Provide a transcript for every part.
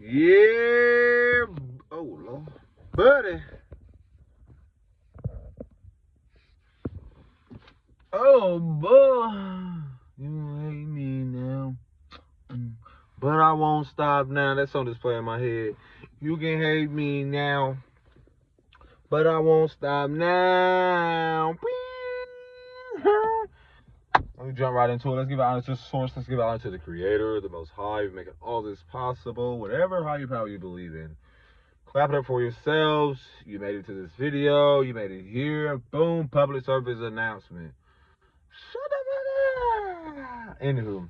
Yeah. Oh, Lord. Buddy. Oh, boy. You hate me now. But I won't stop now. That song just playing in my head. You can hate me now. But I won't stop now. Let me jump right into it. Let's give honor to the source. Let's give honor to the creator, the most high, making all this possible. Whatever higher power you believe in. Clap it up for yourselves. You made it to this video. You made it here. Boom. Public service announcement. Shut up. Anywho.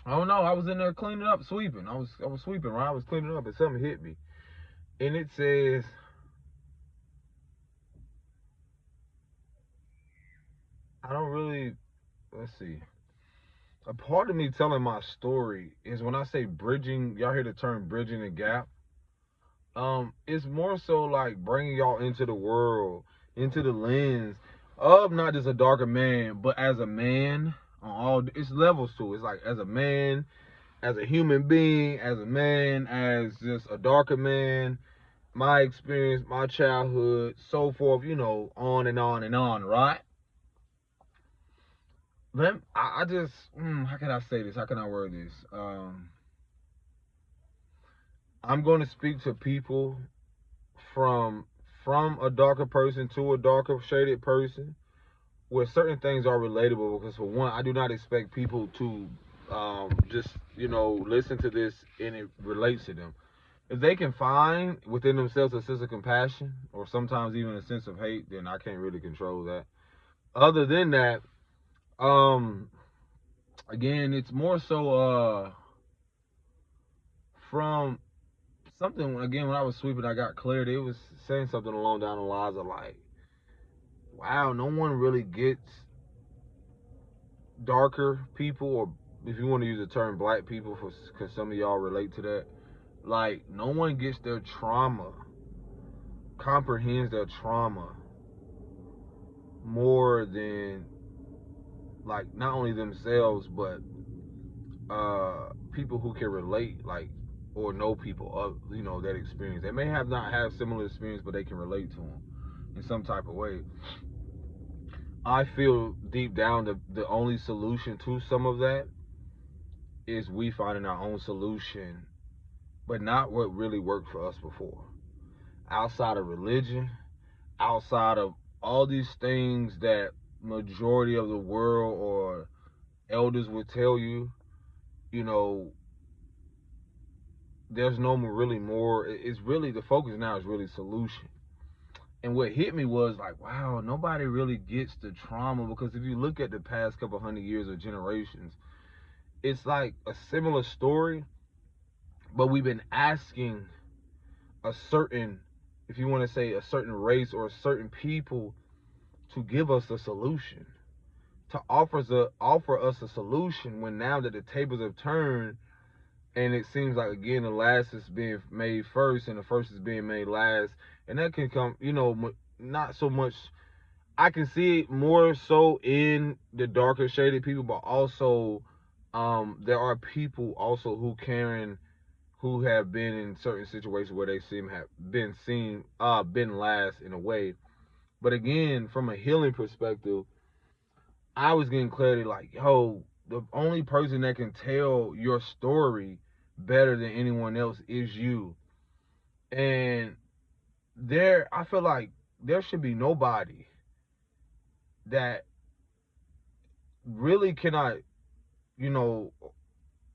I don't know. I was in there cleaning up, sweeping. I was sweeping, right? I was cleaning up and something hit me. And it says, I don't really, let's see. A part of me telling my story is when I say bridging, y'all hear the term bridging the gap? It's more so like bringing y'all into the world, into the lens of not just a darker man, but as a man on all, it's levels to it. It's like as a man, as a human being, as a man, as just a darker man, my experience, my childhood, so forth, on and on and on, right? I just, how can I say this? How can I word this? I'm going to speak to people from from a darker person to a darker shaded person, where certain things are relatable. Because for one, I do not expect people to just listen to this and it relates to them. If they can find within themselves a sense of compassion or sometimes even a sense of hate, then I can't really control that. Other than that, um, again, it's more so from something. Again, when I was sweeping, I got cleared. It was saying something along down the lines of like, wow, no one really gets darker people, or if you want to use the term black people, for because some of y'all relate to that. Like, no one gets their trauma, comprehends their trauma more than like not only themselves but people who can relate, like, or know people of that experience. They may have not have similar experience, but they can relate to them in some type of way. I feel deep down the only solution to some of that is we finding our own solution, but not what really worked for us before. Outside of religion, outside of all these things that majority of the world or elders would tell you, you know, there's no really more. It's really the focus now is really solution. And what hit me was like, wow, nobody really gets the trauma, because if you look at the past couple hundred years or generations, it's like a similar story, but we've been asking a certain, if you want to say a certain race or a certain people, to give us a solution, to offer us a solution, when now that the tables have turned, and it seems like again the last is being made first and the first is being made last. And that can come, not so much. I can see it more so in the darker shaded people, but also there are people also who have been in certain situations where they seem have been last in a way. But again, from a healing perspective, I was getting clarity like, yo, the only person that can tell your story better than anyone else is you. And I feel like there should be nobody that really you know,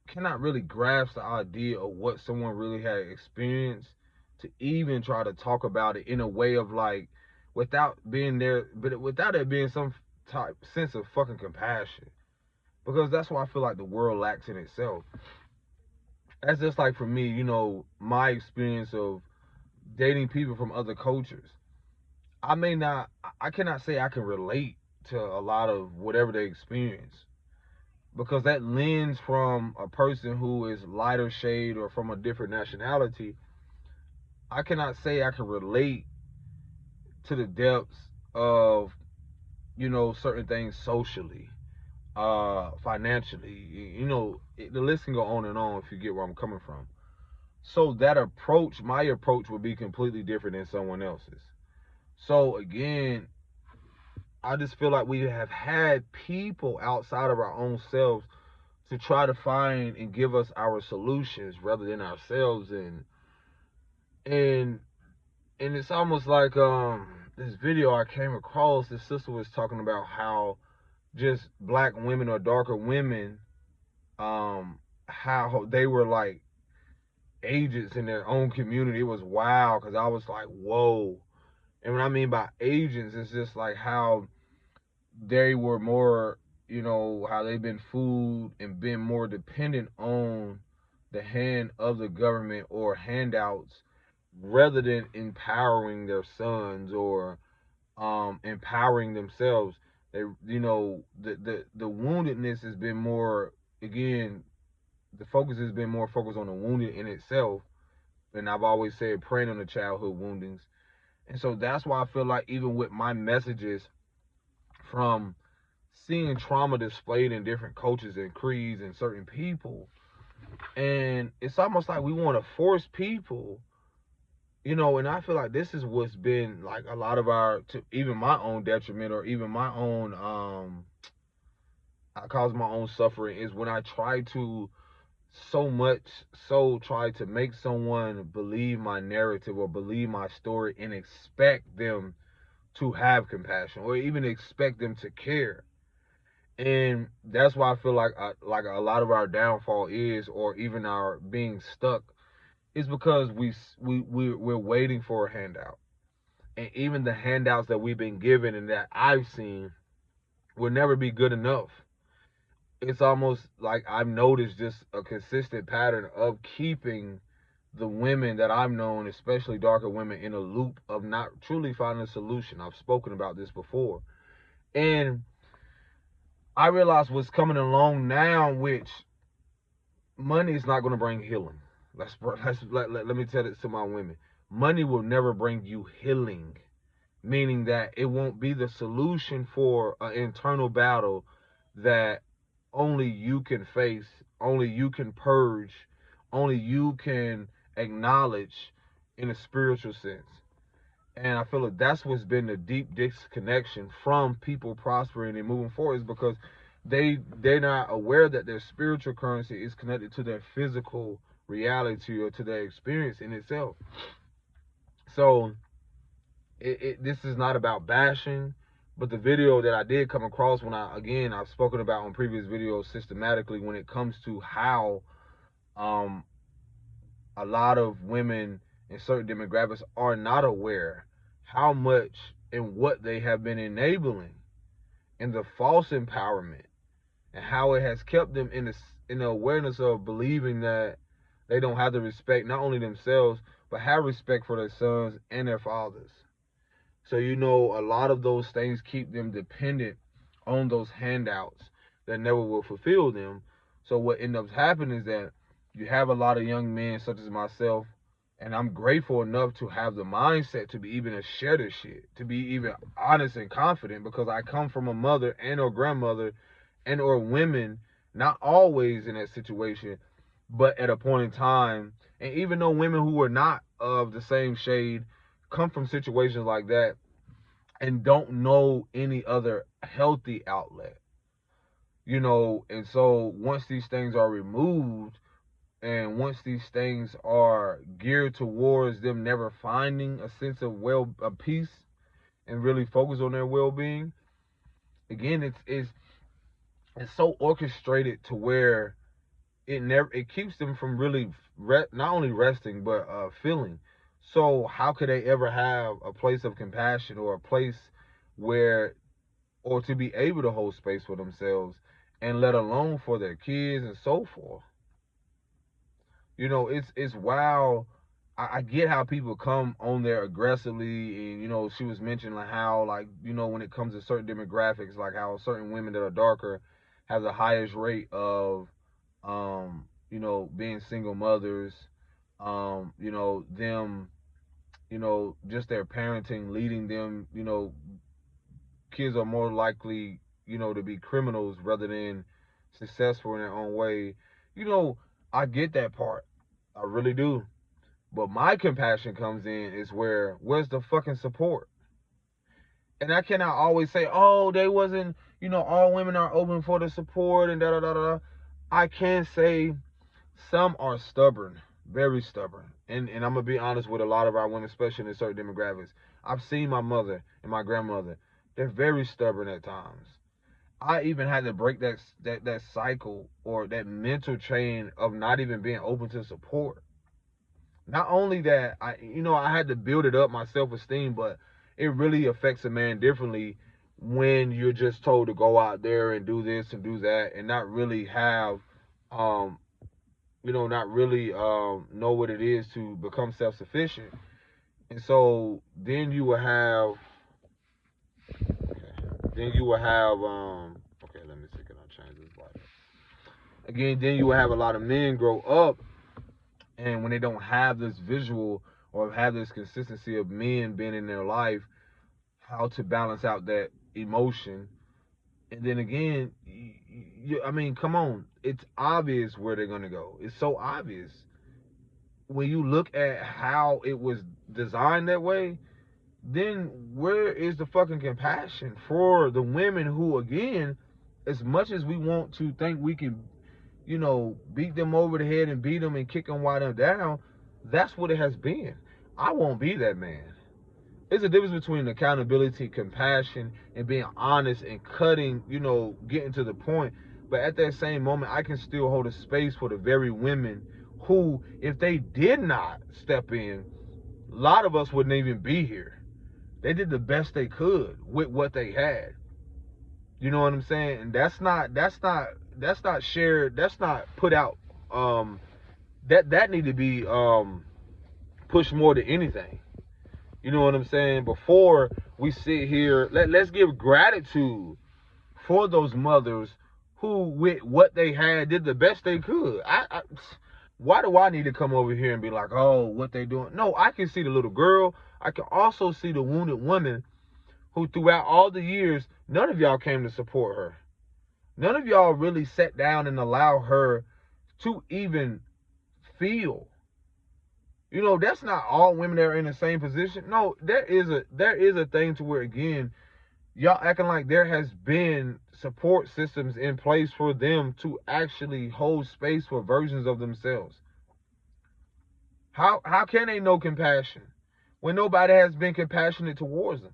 cannot really grasp the idea of what someone really had experienced, to even try to talk about it in a way of like, without being there, but without it being some type sense of fucking compassion. Because that's what I feel like the world lacks in itself. That's just like for me, my experience of dating people from other cultures. I cannot say I can relate to a lot of whatever they experience, because that lens from a person who is lighter shade or from a different nationality, I cannot say I can relate to the depths of, certain things socially, financially, the list can go on and on if you get where I'm coming from. So that approach, my approach would be completely different than someone else's. So again, I just feel like we have had people outside of our own selves to try to find and give us our solutions rather than ourselves. And and it's almost like this video I came across, this sister was talking about how just black women or darker women, how they were like agents in their own community. It was wild because I was like, whoa. And what I mean by agents is just like how they were more, how they've been fooled and been more dependent on the hand of the government or handouts rather than empowering their sons or empowering themselves. They, the woundedness has been more, again, the focus has been more focused on the wounded in itself. And I've always said preying on the childhood woundings. And so that's why I feel like even with my messages from seeing trauma displayed in different cultures and creeds and certain people, and it's almost like we want to force people, and I feel like this is what's been like a lot of our, to even my own detriment or even my own, I cause my own suffering, is when I try to so much so try to make someone believe my narrative or believe my story and expect them to have compassion or even expect them to care. And that's why I feel like a lot of our downfall is, or even our being stuck, is because we're waiting for a handout. And even the handouts that we've been given and that I've seen will never be good enough. It's almost like I've noticed just a consistent pattern of keeping the women that I've known, especially darker women, in a loop of not truly finding a solution. I've spoken about this before. And I realize what's coming along now, which money is not going to bring healing. Let me tell it to my women. Money will never bring you healing, meaning that it won't be the solution for an internal battle that only you can face, only you can purge, only you can acknowledge in a spiritual sense. And I feel like that's what's been the deep disconnection from people prospering and moving forward, is because they're not aware that their spiritual currency is connected to their physical reality or to their experience in itself. So this is not about bashing, but the video that I did come across, I've spoken about on previous videos systematically, when it comes to how um a lot of women in certain demographics are not aware how much and what they have been enabling in the false empowerment, and how it has kept them in the awareness of believing that they don't have to respect not only themselves but have respect for their sons and their fathers. So a lot of those things keep them dependent on those handouts that never will fulfill them. So what ends up happening is that you have a lot of young men such as myself, and I'm grateful enough to have the mindset to be even to share this shit, to be even honest and confident, because I come from a mother and or grandmother and or women, not always in that situation, but at a point in time, and even though women who were not of the same shade come from situations like that and don't know any other healthy outlet, and so once these things are removed and once these things are geared towards them never finding a sense of peace and really focus on their well-being, again, it's so orchestrated to where it keeps them from really not only resting but feeling. So how could they ever have a place of compassion or a place where, or to be able to hold space for themselves, and let alone for their kids and so forth? It's wild. I get how people come on there aggressively, and she was mentioning like how, like, when it comes to certain demographics, like how certain women that are darker have the highest rate of being single mothers, them, just their parenting leading them, kids are more likely, to be criminals rather than successful in their own way. I get that part. I really do. But my compassion comes in is where's the fucking support? And I cannot always say, oh, they wasn't, all women are open for the support and da da da da. I can say some are stubborn, very stubborn. And I'm gonna be honest with a lot of our women, especially in certain demographics. I've seen my mother and my grandmother. They're very stubborn at times. I even had to break that cycle or that mental chain of not even being open to support. Not only that, I had to build it up, my self-esteem, but it really affects a man differently when you're just told to go out there and do this and do that and not really have um not really know what it is to become self-sufficient. And so then you will have okay, then you will have okay, let me see, can I change this button? Again, then you will have a lot of men grow up, and when they don't have this visual or have this consistency of men being in their life, how to balance out that emotion. And then again, I mean, come on, it's obvious where they're gonna go. It's so obvious when you look at how it was designed that way. Then where is the fucking compassion for the women who, again, as much as we want to think we can, beat them over the head and beat them and kick them while they're down, that's what it has been. I won't be that man. There's a difference between accountability, compassion, and being honest and cutting, getting to the point. But at that same moment, I can still hold a space for the very women who, if they did not step in, a lot of us wouldn't even be here. They did the best they could with what they had. You know what I'm saying? And that's not shared, that's not put out. That need to be pushed more than anything. You know what I'm saying? Before we sit here, let's give gratitude for those mothers who, with what they had, did the best they could. Why do I need to come over here and be like, oh, what they doing? No, I can see the little girl. I can also see the wounded woman who, throughout all the years, none of y'all came to support her. None of y'all really sat down and allowed her to even feel. That's not all women that are in the same position. No, there is a thing to where, again, y'all acting like there has been support systems in place for them to actually hold space for versions of themselves. How can they know compassion when nobody has been compassionate towards them?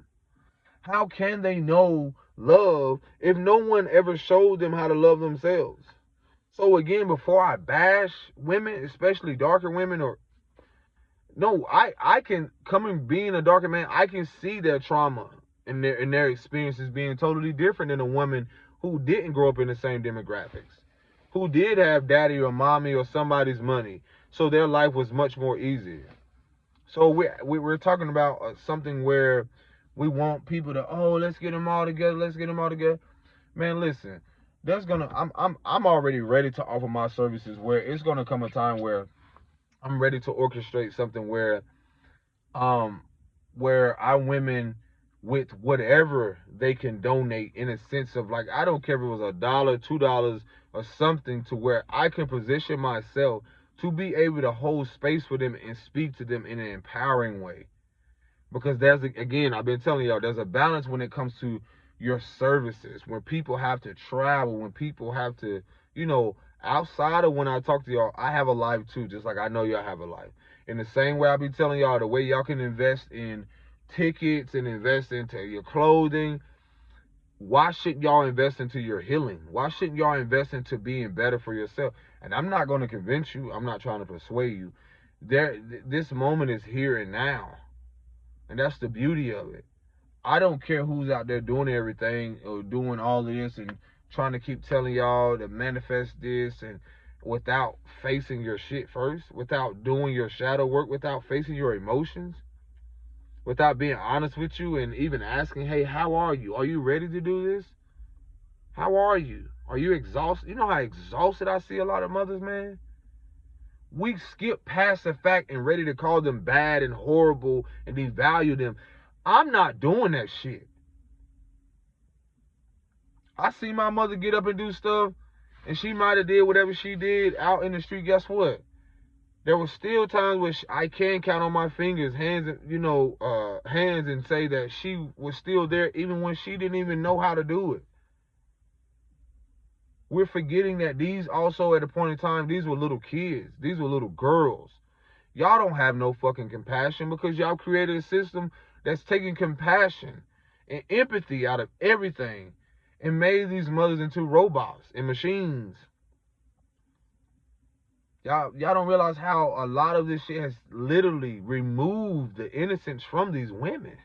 How can they know love if no one ever showed them how to love themselves? So again, before I bash women, especially darker women, or no, I can, coming being a darker man, I can see their trauma and their experiences being totally different than a woman who didn't grow up in the same demographics, who did have daddy or mommy or somebody's money, so their life was much more easier. So we're talking about something where we want people to, oh, let's get them all together, let's get them all together. Man, listen, I'm already ready to offer my services, where it's gonna come a time where I'm ready to orchestrate something where our women, with whatever they can donate, in a sense of, like, I don't care if it was $1, $2, or something, to where I can position myself to be able to hold space for them and speak to them in an empowering way. Because again, I've been telling y'all, there's a balance when it comes to your services. When people have to travel, when people have to, outside of when I talk to y'all, I have a life too, just like I know y'all have a life. In the same way I be telling y'all, the way y'all can invest in tickets and invest into your clothing, why shouldn't y'all invest into your healing? Why shouldn't y'all invest into being better for yourself? And I'm not going to convince you. I'm not trying to persuade you. This moment is here and now. And that's the beauty of it. I don't care who's out there doing everything or doing all of this and trying to keep telling y'all to manifest this, and without facing your shit first, without doing your shadow work, without facing your emotions, without being honest with you and even asking, hey, how are you? Are you ready to do this? How are you? Are you exhausted? You know how exhausted I see a lot of mothers, man? We skip past the fact and ready to call them bad and horrible and devalue them. I'm not doing that shit. I see my mother get up and do stuff, and she might have did whatever she did out in the street. Guess what? There were still times where I can count on my fingers, hands, hands, and say that she was still there even when she didn't even know how to do it. We're forgetting that these also at a point in time, these were little kids. These were little girls. Y'all don't have no fucking compassion because y'all created a system that's taking compassion and empathy out of everything and made these mothers into robots and machines. Y'all don't realize how a lot of this shit has literally removed the innocence from these women.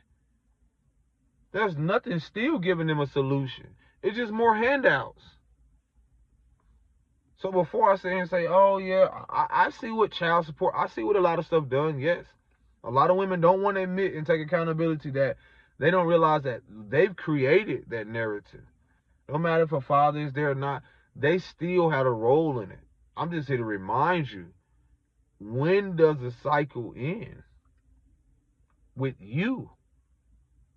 There's nothing still giving them a solution. It's just more handouts. So before I sit here and say, oh yeah, I see what child support, I see what a lot of stuff done, yes. A lot of women don't want to admit and take accountability that they don't realize that they've created that narrative. No matter if a father is there or not, they still had a role in it. I'm just here to remind you, when does the cycle end? With you.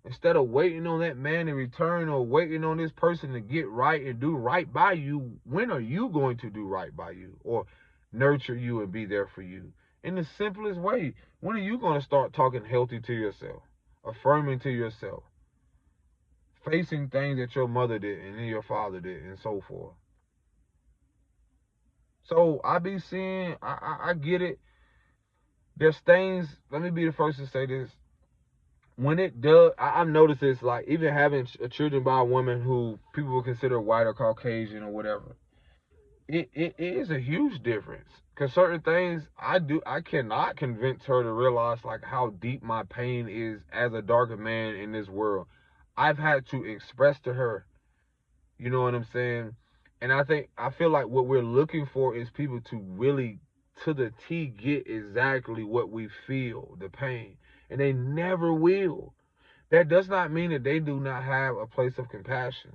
Instead of waiting on that man to return or waiting on this person to get right and do right by you, when are you going to do right by you or nurture you and be there for you? In the simplest way, when are you going to start talking healthy to yourself, affirming to yourself, facing things that your mother did and your father did and so forth? So I be seeing, I get it. There's things, let me be the first to say this. When it does, I've noticed this, like even having children by a woman who people would consider white or Caucasian or whatever, it is a huge difference. Because certain things I cannot convince her to realize like how deep my pain is as a darker man in this world. I've had to express to her, you know what I'm saying? And I feel like what we're looking for is people to really, to the T, get exactly what we feel, the pain. And they never will. That does not mean that they do not have a place of compassion.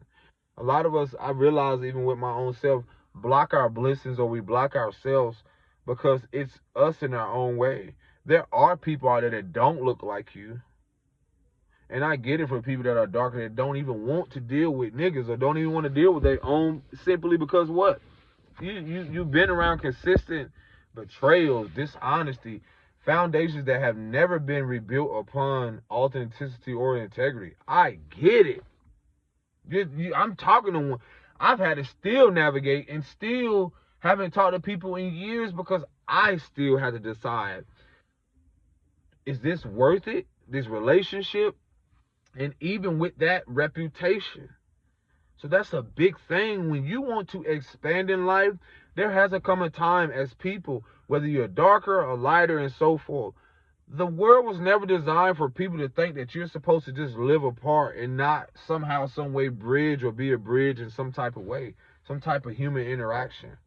A lot of us, I realize even with my own self, block our blessings or we block ourselves because it's us in our own way. There are people out there that don't look like you. And I get it for people that are darker that don't even want to deal with niggas or don't even want to deal with their own, simply because what? You've been around consistent betrayals, dishonesty, foundations that have never been rebuilt upon authenticity or integrity. I get it. I'm talking to one. I've had to still navigate and still haven't talked to people in years because I still had to decide, is this worth it? This relationship? And even with that, reputation. So that's a big thing. When you want to expand in life, there has to come a time as people, whether you're darker or lighter and so forth, the world was never designed for people to think that you're supposed to just live apart and not somehow, some way bridge or be a bridge in some type of way, some type of human interaction.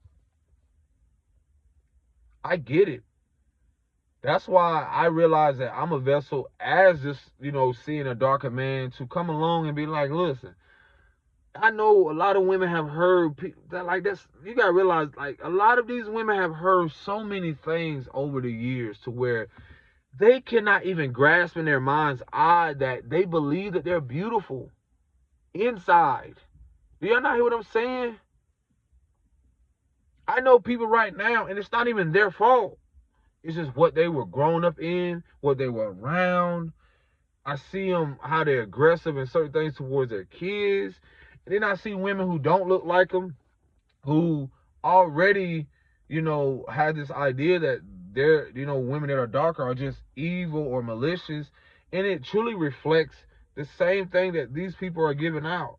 I get it. That's why I realize that I'm a vessel as just, seeing a darker man to come along and be like, listen, I know a lot of women have heard that, like, that's, you gotta realize, like, a lot of these women have heard so many things over the years to where they cannot even grasp in their mind's eye that they believe that they're beautiful inside. Do y'all not hear what I'm saying? I know people right now, and it's not even their fault. It's just what they were grown up in, what they were around. I see them, how they're aggressive in certain things towards their kids. And then I see women who don't look like them, who already, have this idea that they're, women that are darker are just evil or malicious. And it truly reflects the same thing that these people are giving out.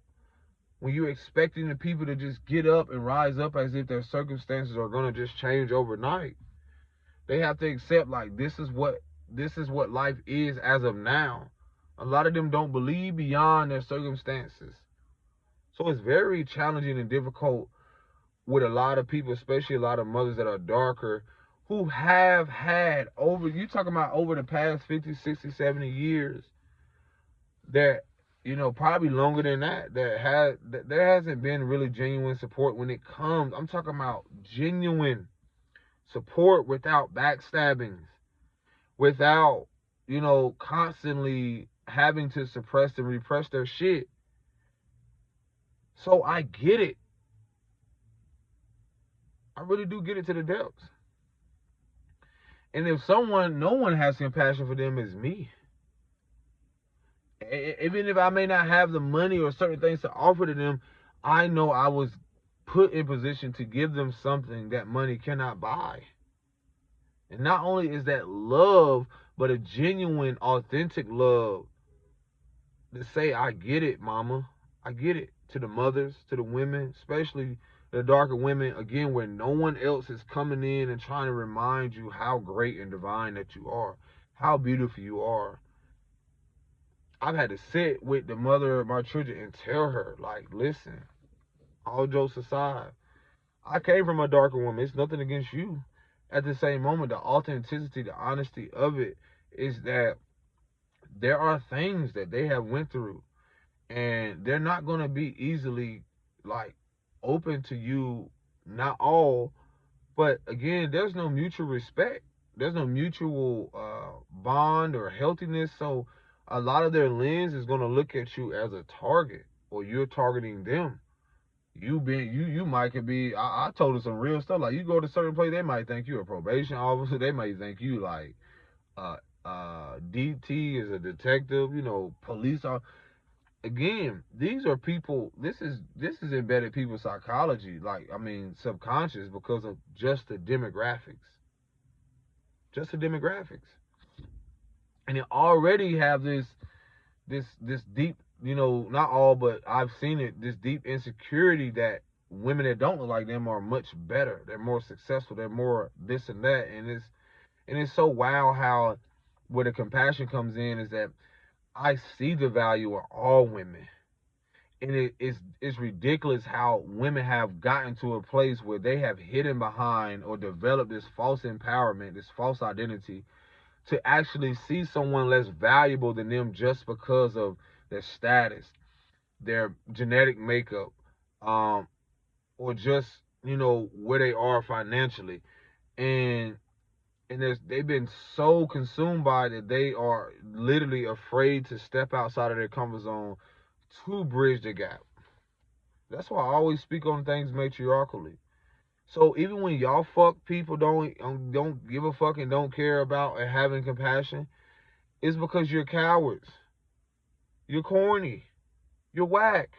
When you're expecting the people to just get up and rise up as if their circumstances are going to just change overnight. They have to accept, like, this is what life is as of now. A lot of them don't believe beyond their circumstances. So it's very challenging and difficult with a lot of people, especially a lot of mothers that are darker, who have had you talking about over the past 50, 60, 70 years, that, probably longer than that, there hasn't been really genuine support when it comes. I'm talking about genuine support without backstabbings, without, constantly having to suppress and repress their shit. So I get it. I really do get it to the depths. And if no one has compassion for them, it's me. Even if I may not have the money or certain things to offer to them, I know I was put in position to give them something that money cannot buy. And not only is that love, but a genuine, authentic love to say, I get it, mama. I get it. To the mothers, to the women, especially the darker women, again, where no one else is coming in and trying to remind you how great and divine that you are, how beautiful you are. I've had to sit with the mother of my children and tell her, like, listen, all jokes aside, I came from a darker woman. It's nothing against you. At the same moment, the authenticity, the honesty of it is that there are things that they have went through, and they're not going to be easily, like, open to you. Not all, but again, there's no mutual respect. There's no mutual bond or healthiness. So a lot of their lens is going to look at you as a target, or you're targeting them. You might could be. I told her some real stuff. Like, you go to a certain place, they might think you a probation officer. They might think you like uh DT is a detective. Police are. Again, these are people. This is embedded people's psychology. Like, I mean, subconscious, because of just the demographics. Just the demographics, and it already have this deep, not all, but I've seen it, this deep insecurity that women that don't look like them are much better. They're more successful. They're more this and that. And it's so wild how where the compassion comes in is that I see the value of all women. And it's ridiculous how women have gotten to a place where they have hidden behind or developed this false empowerment, this false identity, to actually see someone less valuable than them just because of their status, their genetic makeup, um, or just where they are financially, and they've been so consumed by it that they are literally afraid to step outside of their comfort zone to bridge the gap. That's why I always speak on things matriarchally. So even when y'all fuck people don't give a fuck and don't care about and having compassion, it's because you're cowards. You're corny. You're whack.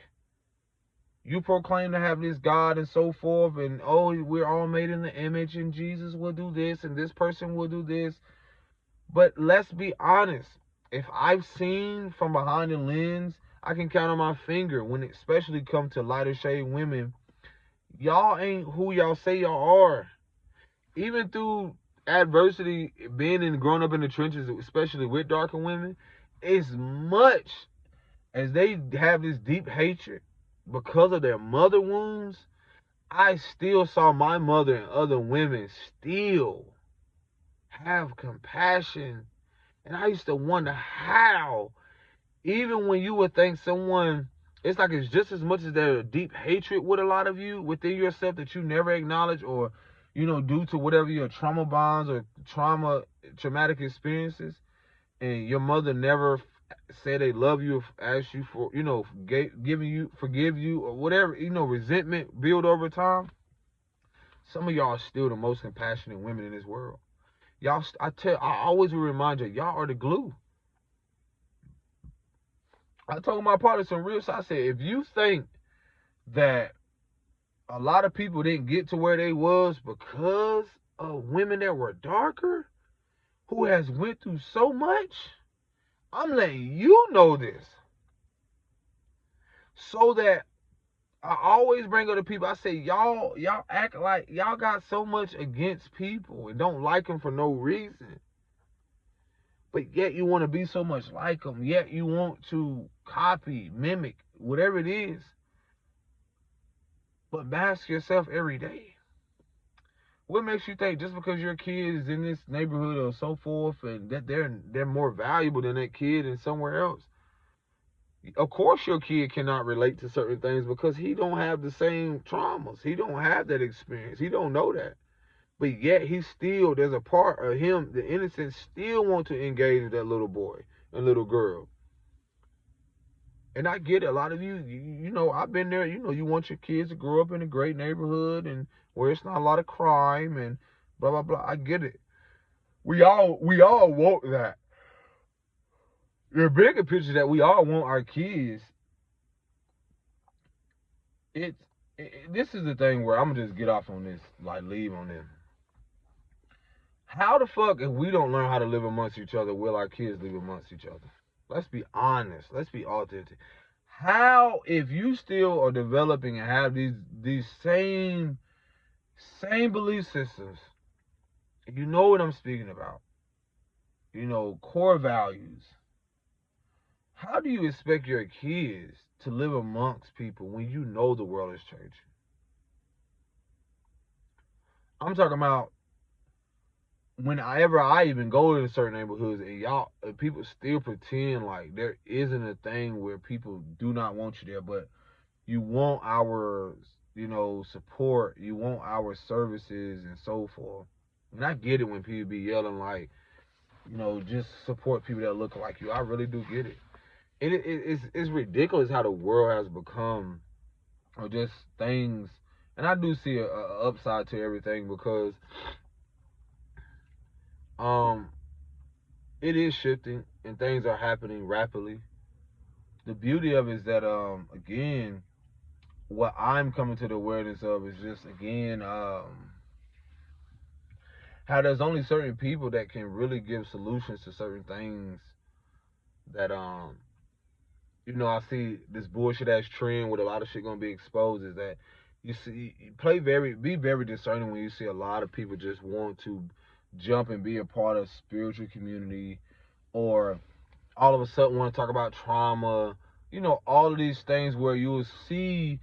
You proclaim to have this God and so forth, and we're all made in the image, and Jesus will do this, and this person will do this. But let's be honest. If I've seen from behind the lens, I can count on my finger when it especially come to lighter shade women. Y'all ain't who y'all say y'all are. Even through adversity, being and growing up in the trenches, especially with darker women, as much as they have this deep hatred because of their mother wounds, I still saw my mother and other women still have compassion. And I used to wonder how, even when you would think someone, it's like it's just as much as their deep hatred with a lot of you within yourself that you never acknowledge, or due to whatever your trauma bonds or traumatic experiences, and your mother never said they love you, asked you for, forgive you, or whatever, resentment build over time. Some of y'all are still the most compassionate women in this world. Y'all, I always will remind you, y'all are the glue. I told my partner some real shit. I said, if you think that a lot of people didn't get to where they was because of women that were darker, who has went through so much, I'm letting you know this. So that I always bring up to people, I say, y'all act like y'all got so much against people and don't like them for no reason. But yet you want to be so much like them. Yet you want to copy, mimic, whatever it is. But mask yourself every day. What makes you think just because your kid is in this neighborhood or so forth, and that they're more valuable than that kid in somewhere else? Of course your kid cannot relate to certain things because he don't have the same traumas. He don't have that experience. He don't know that. But yet there's a part of him, the innocence, still want to engage with that little boy and little girl. And I get it. A lot of you, I've been there. You want your kids to grow up in a great neighborhood and where it's not a lot of crime and blah, blah, blah. I get it. We all want that. The bigger picture that we all want our kids. This is the thing where I'm gonna just get off on this, like leave on this. How the fuck, if we don't learn how to live amongst each other, will our kids live amongst each other? Let's be honest. Let's be authentic. How, if you still are developing and have these same belief systems, you know what I'm speaking about, core values, how do you expect your kids to live amongst people when you know the world is changing? I'm talking about whenever I even go to certain neighborhoods and people still pretend like there isn't a thing where people do not want you there, but you want our, support, you want our services and so forth. And I get it when people be yelling like, just support people that look like you. I really do get it. It's ridiculous how the world has become, or just things. And I do see a upside to everything because it is shifting and things are happening rapidly. The beauty of it is that again, what I'm coming to the awareness of is just again how there's only certain people that can really give solutions to certain things that I see this bullshit ass trend with a lot of shit gonna be exposed is that be very discerning when you see a lot of people just want to jump and be a part of spiritual community, or all of a sudden want to talk about trauma, all of these things where you will see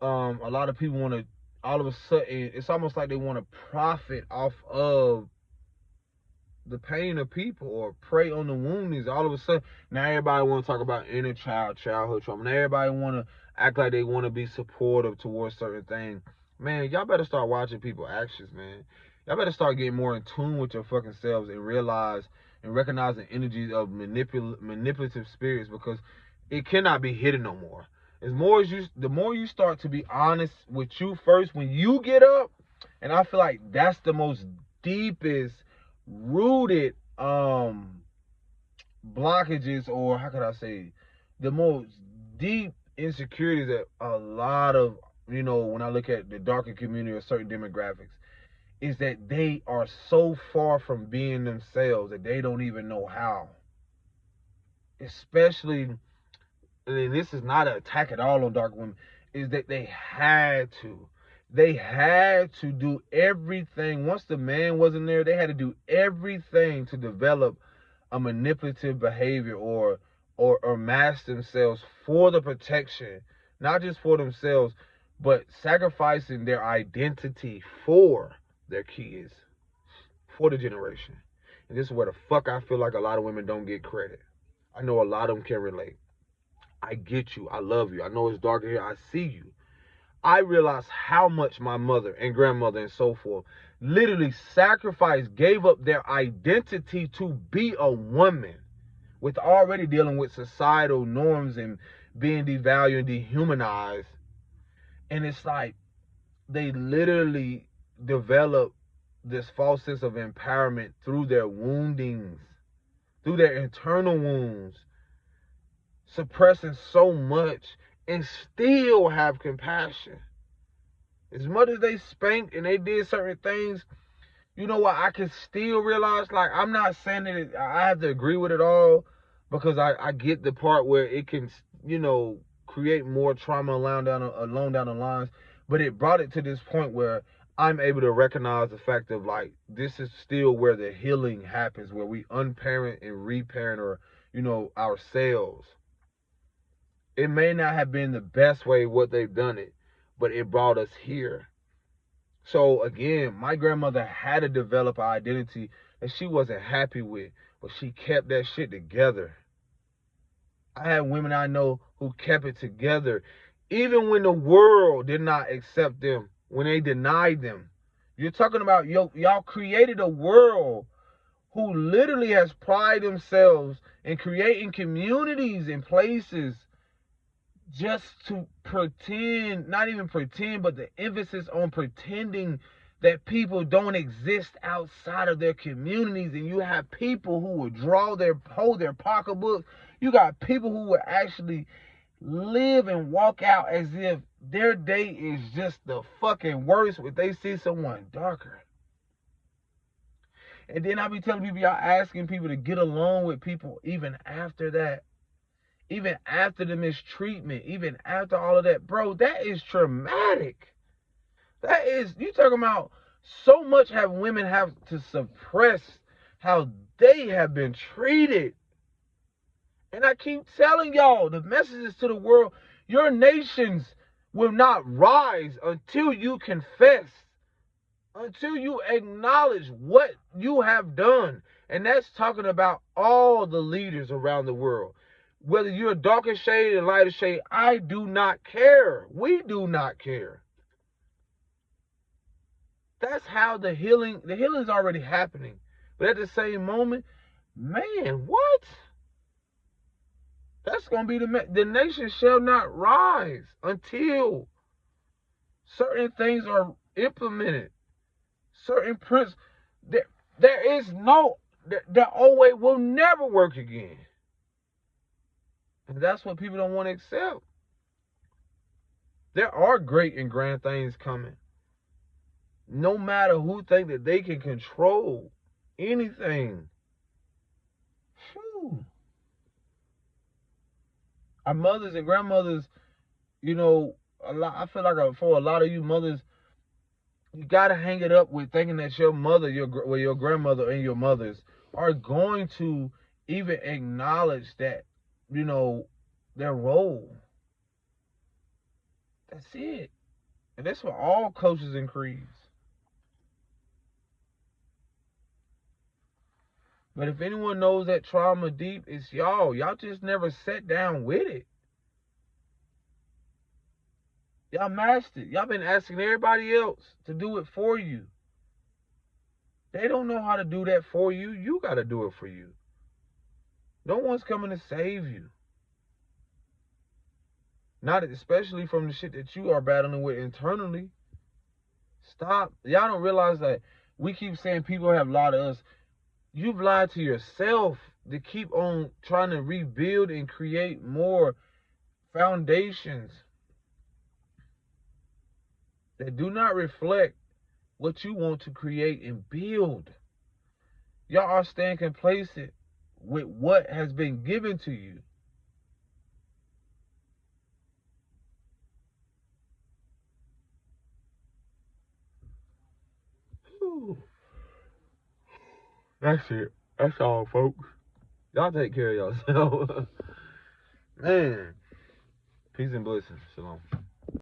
a lot of people want to, all of a sudden, it's almost like they want to profit off of the pain of people or prey on the woundings. All of a sudden, now everybody want to talk about inner childhood trauma. Now everybody want to act like they want to be supportive towards certain things. Man, y'all better start watching people's actions, man. Y'all better start getting more in tune with your fucking selves and realize and recognize the energies of manipulative spirits, because it cannot be hidden no more. The more you start to be honest with you first when you get up, and I feel like that's the most deepest rooted blockages, or how could I say, the most deep insecurities that a lot of, when I look at the darker community or certain demographics, is that they are so far from being themselves that they don't even know how. Especially, and this is not an attack at all on dark women, is that they had to do everything. Once the man wasn't there, they had to do everything to develop a manipulative behavior or mask themselves for the protection, not just for themselves, but sacrificing their identity for their kids, for the generation. And this is where the fuck I feel like a lot of women don't get credit. I know a lot of them can relate. I get you. I love you. I know it's darker here. I see you. I realized how much my mother and grandmother and so forth literally sacrificed, gave up their identity to be a woman, with already dealing with societal norms and being devalued and dehumanized. And it's like they literally develop this false sense of empowerment through their woundings, through their internal wounds, suppressing so much, and still have compassion. As much as they spanked and they did certain things, you know what, I can still realize, like, I'm not saying that I have to agree with it all, because I get the part where it can, create more trauma along down the lines, but it brought it to this point where I'm able to recognize the fact of, like, this is still where the healing happens, where we unparent and reparent, or, ourselves. It may not have been the best way what they've done it, but it brought us here. So again, my grandmother had to develop an identity that she wasn't happy with, but she kept that shit together. I had women I know who kept it together, even when the world did not accept them, when they denied them. You're talking about, y'all created a world who literally has prided themselves in creating communities and places just to pretend, not even pretend, but the emphasis on pretending that people don't exist outside of their communities, and you have people who will hold their pocketbooks. You got people who will actually live and walk out as if their day is just the fucking worst when they see someone darker. And then I be telling people, y'all asking people to get along with people even after that. Even after the mistreatment, even after all of that. Bro, that is traumatic. That is, you talking about so much have women have to suppress how they have been treated. And I keep telling y'all, the messages to the world, your nations will not rise until you confess, until you acknowledge what you have done. And that's talking about all the leaders around the world. Whether you're darker shade or lighter shade, I do not care. We do not care. That's how the healing is already happening. But at the same moment, man, what? That's going to be the nation shall not rise until certain things are implemented. Certain principles. There is no, the old way will never work again. And that's what people don't want to accept. There are great and grand things coming. No matter who think that they can control anything. Whew. Our mothers and grandmothers, you know, I feel like for a lot of you mothers, you gotta hang it up with thinking that your mother, your grandmother and your mothers are going to even acknowledge that, you know, their role. That's it. And that's for all cultures and creeds. But if anyone knows that trauma deep, it's y'all. Y'all just never sat down with it. Y'all masked it. Y'all been asking everybody else to do it for you. They don't know how to do that for you. You got to do it for you. No one's coming to save you. Not especially from the shit that you are battling with internally. Stop. Y'all don't realize that we keep saying people have lied to us. You've lied to yourself to keep on trying to rebuild and create more foundations that do not reflect what you want to create and build. Y'all are staying complacent with what has been given to you. Whew. That's it. That's all, folks. Y'all take care of yourself. Man. Peace and blessings. Shalom.